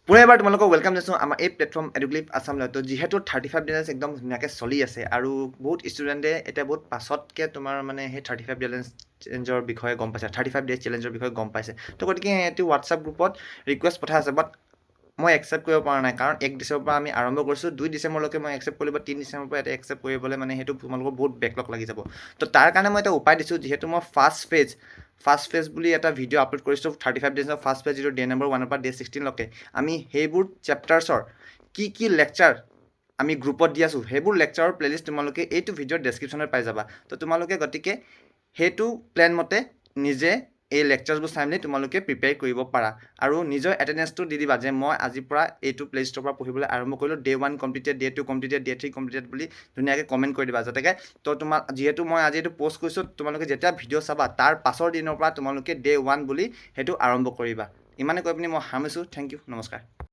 পুনৰ এবাৰ তোমালোকক ৱেলকাম জনাইছোঁ আমাৰ এই প্লেটফৰ্ম এডুক্লিপ আছামলৈ। তো যিহেতু 35 ডেজ একদম ধুনীয়াকৈ চলি আছে আৰু বহুত ষ্টুডেণ্টে এতিয়া বহুত পাছতকৈ তোমাৰ মানে সেই 35 চেলেঞ্জৰ বিষয়ে গম পাইছে, 35 ডেজ চেলেঞ্জৰ বিষয়ে গম পাইছে। তো গতিকে সিহঁতি হোৱাটছআপ গ্ৰুপত ৰিকুৱেষ্ট পঠাই আছে, বাট মই একচেপ্ট কৰিব পৰা নাই, কাৰণ 1 ডিচেম্বৰৰ পৰা আমি আৰম্ভ কৰিছোঁ, 2 ডিচেম্বৰলৈকে মই একচেপ্ট কৰিব, 3 ডিচেম্বৰৰ পৰা এটা একচেপ্ট কৰিবলৈ মানে সেইটো তোমালোকৰ বহুত বেকলগ লাগি যাব। তো তাৰ কাৰণে মই এটা উপায় দিছোঁ, যিহেতু মই ফাৰ্ষ্ট ফেজ বুলি এটা ভিডিঅ' আপলোড কৰিছোঁ 35 ডেজৰ ফাৰ্ষ্ট ফেজ, যিটো ডে নম্বৰ 1 পৰা ডে 16লৈকে আমি সেইবোৰ চেপ্টাৰ্ছৰ কি লেকচাৰ আমি গ্ৰুপত দি আছোঁ, সেইবোৰ লেকচাৰৰ প্লেলিষ্ট তোমালোকে এইটো ভিডিঅ'ৰ ডেছক্ৰিপশ্যনত পাই যাবা। তো তোমালোকে গতিকে সেইটো প্লেন মতে নিজে এই লেকচাৰ্ছবোৰ চাই মেলি তোমালোকে প্ৰিপেয়াৰ কৰিব পাৰা আৰু নিজৰ এটেণ্ডেঞ্চটো দি দিবা যে মই আজিৰ পৰা এইটো প্লেলিষ্টৰ পৰা পঢ়িবলৈ আৰম্ভ কৰিলোঁ, day 1 completed, day 2 completed, day 3 completed বুলি ধুনীয়াকৈ কমেণ্ট কৰি দিবা, যাতে তো তোমাৰ যিহেতু মই আজি এইটো পষ্ট কৰিছোঁ, তোমালোকে যেতিয়া ভিডিঅ' চাবা তাৰ পাছৰ দিনৰ পৰা তোমালোকে ডে 1 বুলি সেইটো আৰম্ভ কৰিবা। ইমানে কৈ পিনি মই সামৰিছোঁ। থেংক ইউ, নমস্কাৰ।